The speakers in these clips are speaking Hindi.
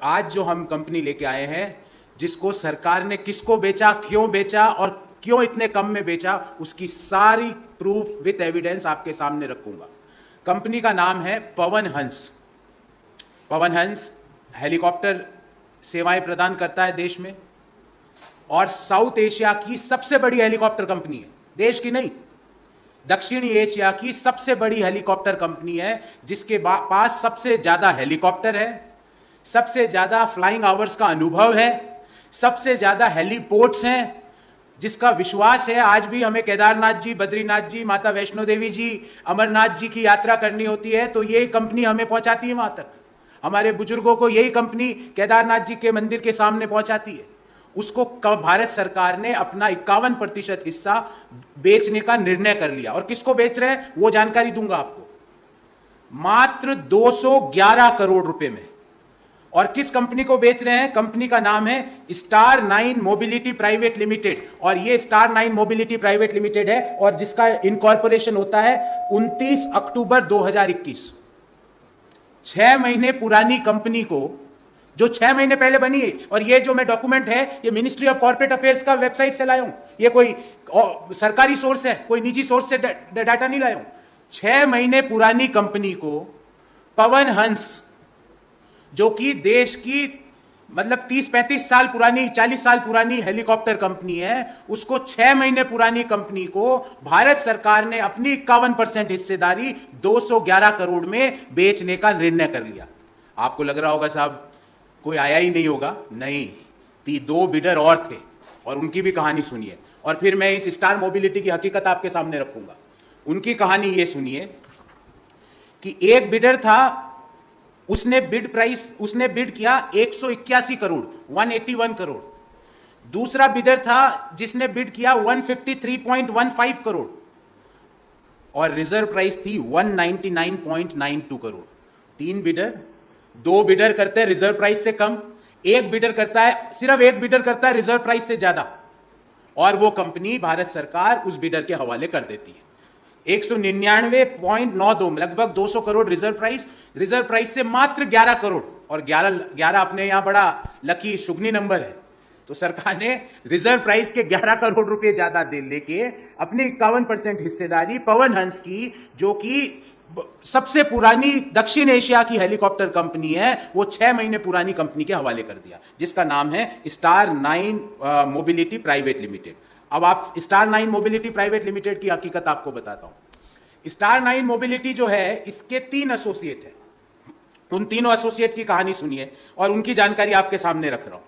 आज जो हम कंपनी लेके आए हैं, जिसको सरकार ने किसको बेचा, क्यों बेचा और क्यों इतने कम में बेचा, उसकी सारी प्रूफ विद एविडेंस आपके सामने रखूंगा। कंपनी का नाम है पवन हंस। पवन हंस हेलीकॉप्टर सेवाएं प्रदान करता है देश में, और साउथ एशिया की सबसे बड़ी हेलीकॉप्टर कंपनी है। देश की नहीं, दक्षिणी एशिया की सबसे बड़ी हेलीकॉप्टर कंपनी है, जिसके पास सबसे ज्यादा हेलीकॉप्टर है, सबसे ज्यादा फ्लाइंग आवर्स का अनुभव है, सबसे ज्यादा हेलीपोर्ट्स हैं, जिसका विश्वास है आज भी हमें केदारनाथ जी, बद्रीनाथ जी, माता वैष्णो देवी जी, अमरनाथ जी की यात्रा करनी होती है तो यही कंपनी हमें पहुंचाती है वहां तक। हमारे बुजुर्गों को यही कंपनी केदारनाथ जी के मंदिर के सामने पहुंचाती है। उसको भारत सरकार ने अपना 51% हिस्सा बेचने का निर्णय कर लिया। और किसको बेच रहे हैं वो जानकारी दूंगा आपको, मात्र 211 करोड़ रुपए में। और किस कंपनी को बेच रहे हैं? कंपनी का नाम है स्टार 9 मोबिलिटी प्राइवेट लिमिटेड, और ये स्टार 9 मोबिलिटी प्राइवेट लिमिटेड है, और जिसका इनकॉर्पोरेशन होता है 29 अक्टूबर 2021। 6 महीने पुरानी कंपनी को, जो 6 महीने पहले बनी है, और ये जो मैं डॉक्यूमेंट है ये मिनिस्ट्री ऑफ कॉर्पोरेट अफेयर्स का वेबसाइट से लाया हूं, ये कोई सरकारी सोर्स है, कोई निजी सोर्स से डाटा नहीं लाया हूं। 6 महीने पुरानी कंपनी को पवन हंस, जो कि देश की मतलब 30-35 साल पुरानी, 40 साल पुरानी हेलीकॉप्टर कंपनी है, उसको 6 महीने पुरानी कंपनी को भारत सरकार ने अपनी 51% हिस्सेदारी 211 करोड़ में बेचने का निर्णय कर लिया। आपको लग रहा होगा साहब कोई आया ही नहीं होगा, नहीं, 2 बिडर और थे, और उनकी भी कहानी सुनिए, और फिर मैं इस स्टार मोबिलिटी की हकीकत आपके सामने रखूंगा। उनकी कहानी ये सुनिए कि एक बिडर था, उसने बिड किया 181 करोड़, 181 करोड़। दूसरा बिडर था जिसने बिड किया 153.15 करोड़, और रिजर्व प्राइस थी 199.92 करोड़। 3 बिडर, 2 बिडर करते हैं रिजर्व प्राइस से कम, एक बिडर करता है, सिर्फ एक बिडर करता है रिजर्व प्राइस से ज्यादा, और वो कंपनी भारत सरकार उस बिडर के हवाले कर देती है। 199.92, लगभग 200 करोड़ रिजर्व प्राइस से मात्र 11 करोड़, और 11 अपने यहां बड़ा लकी शुगनी नंबर है, तो सरकार ने रिजर्व प्राइस के 11 करोड़ रुपए ज्यादा दे लेके अपनी 51% हिस्सेदारी पवन हंस की, जो कि सबसे पुरानी दक्षिण एशिया की हेलीकॉप्टर कंपनी है, वो 6 महीने पुरानी कंपनी के हवाले कर दिया, जिसका नाम है स्टार 9 मोबिलिटी प्राइवेट लिमिटेड। अब आप स्टार 9 मोबिलिटी प्राइवेट लिमिटेड की हकीकत आपको बताता हूं। स्टार 9 मोबिलिटी जो है, इसके 3 एसोसिएट है। उन तीनों एसोसिएट की कहानी सुनिए, और उनकी जानकारी आपके सामने रख रहा हूं।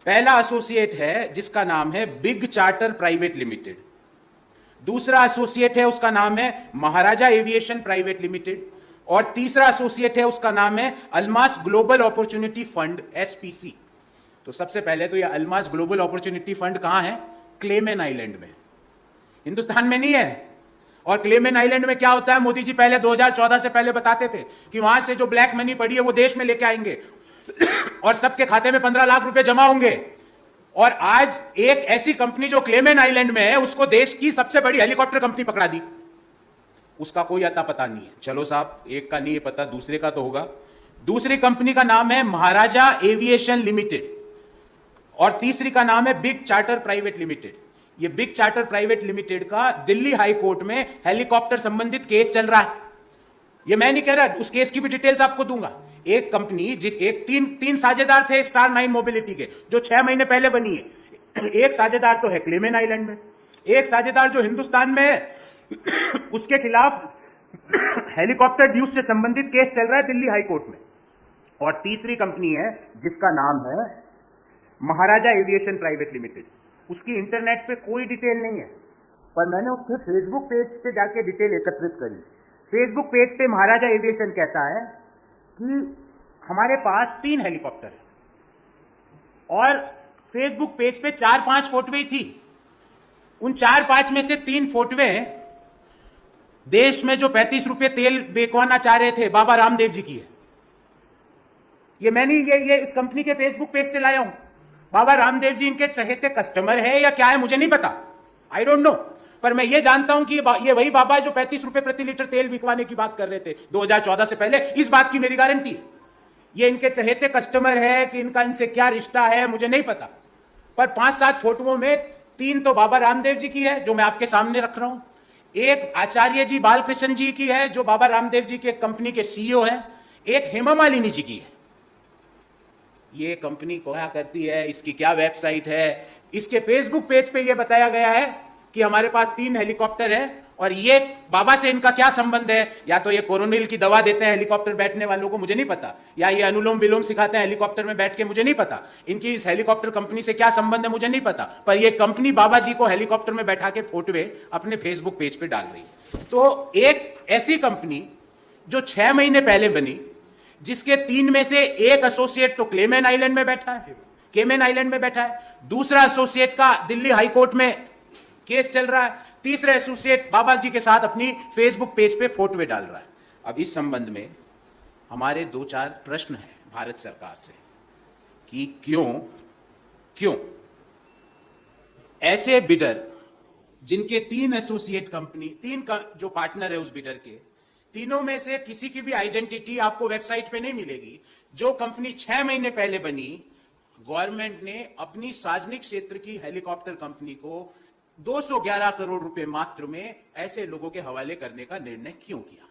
पहला एसोसिएट है जिसका नाम है बिग चार्टर प्राइवेट लिमिटेड। दूसरा एसोसिएट है, उसका नाम है महाराजा एविएशन प्राइवेट लिमिटेड, और तीसरा एसोसिएट है, उसका नाम है Almas global opportunity fund, SPC. तो सबसे पहले तो यह अल्मास ग्लोबल अपॉर्चुनिटी फंड कहां है? क्लेमेन आइलैंड में, हिंदुस्तान में नहीं है। और क्लेमेन आइलैंड में क्या होता है? मोदी जी पहले 2014 से पहले बताते थे कि वहां से जो ब्लैक मनी पड़ी है वो देश में लेके आएंगे, और सबके खाते में 15 लाख रुपए जमा होंगे। और आज एक ऐसी कंपनी जो क्लेमेन आइलैंड में है, उसको देश की सबसे बड़ी हेलीकॉप्टर कंपनी पकड़ा दी। उसका कोई अता पता नहीं है। चलो साहब, एक का नहीं है पता, दूसरे का तो होगा। दूसरी कंपनी का नाम है महाराजा एविएशन लिमिटेड, और तीसरी का नाम है बिग चार्टर प्राइवेट लिमिटेड। ये बिग चार्टर प्राइवेट लिमिटेड का दिल्ली हाई कोर्ट में हेलीकॉप्टर संबंधित केस चल रहा है। ये मैं नहीं कह रहा, उस केस की भी डिटेल्स आपको दूंगा। एक कंपनी, एक तीन साझेदार थे स्टार 9 मोबिलिटी के, जो 6 महीने पहले बनी है। एक साझेदार तो है क्लेमेन आइलैंड में, एक साझेदार जो हिंदुस्तान में है, उसके खिलाफ हेलीकॉप्टर ड्यूज से संबंधित केस चल रहा है दिल्ली हाई कोर्ट में। और तीसरी कंपनी है जिसका नाम है महाराजा एविएशन प्राइवेट लिमिटेड। उसकी इंटरनेट पे कोई डिटेल नहीं है, पर मैंने उसके फेसबुक पेज पे जाके डिटेल एकत्रित करी। फेसबुक पेज पे महाराजा एविएशन कहता है कि हमारे पास 3 हेलीकॉप्टर है, और फेसबुक पेज पे 4-5 फोटोएं थी। उन 4-5 में से 3 फोटोएं देश में जो 35 रुपए तेल बेचवाना चाह रहे थे, बाबा रामदेव जी की है। ये मैंने ये इस कंपनी के फेसबुक पेज से लाया हूं। बाबा रामदेव जी इनके चहेते कस्टमर है या क्या है मुझे नहीं पता, आई डोंट नो, पर मैं ये जानता हूं कि ये वही बाबा है जो 35 रुपए प्रति लीटर तेल बिकवाने की बात कर रहे थे 2014 से पहले। इस बात की मेरी गारंटी है। ये इनके चहेते कस्टमर है कि इनका इनसे क्या रिश्ता है मुझे नहीं पता, पर 5-7 फोटोओं में 3 तो बाबा रामदेव जी की है जो मैं आपके सामने रख रहा हूं, एक आचार्य जी बालकृष्ण जी की है जो बाबा रामदेव जी के कंपनी के सीईओ है, एक हेमा मालिनी जी की है। ये कंपनी क्या करती है, इसकी क्या वेबसाइट है, इसके फेसबुक पेज पे ये बताया गया है कि हमारे पास 3 हेलीकॉप्टर है, और ये बाबा से इनका क्या संबंध है? या तो ये कोरोनिल की दवा देते हैं हेलीकॉप्टर बैठने वालों को, मुझे नहीं पता, या ये अनुलोम विलोम सिखाते हैं हेलीकॉप्टर में बैठ के, मुझे नहीं पता। इनकी इस हेलीकॉप्टर कंपनी से क्या संबंध है मुझे नहीं पता, पर ये कंपनी बाबा जी को हेलीकॉप्टर में बैठा के फोटोए अपने फेसबुक पेज पे डाल रही है। तो एक ऐसी कंपनी जो 6 महीने पहले बनी, जिसके 3 में से एक एसोसिएट तो केमैन आइलैंड में बैठा है, केमैन आइलैंड में बैठा है, दूसरा एसोसिएट का दिल्ली हाईकोर्ट में केस चल रहा है, तीसरा एसोसिएट बाबा जी के साथ अपनी फेसबुक पेज पे फोटोए डाल रहा है। अब इस संबंध में हमारे 2-4 प्रश्न हैं भारत सरकार से कि क्यों ऐसे बिडर जिनके 3 एसोसिएट कंपनी, 3 का जो पार्टनर है उस बिडर के, तीनों में से किसी की भी आइडेंटिटी आपको वेबसाइट पे नहीं मिलेगी। जो कंपनी 6 महीने पहले बनी, गवर्नमेंट ने अपनी सार्वजनिक क्षेत्र की हेलीकॉप्टर कंपनी को 211 करोड़ रुपए मात्र में ऐसे लोगों के हवाले करने का निर्णय क्यों किया?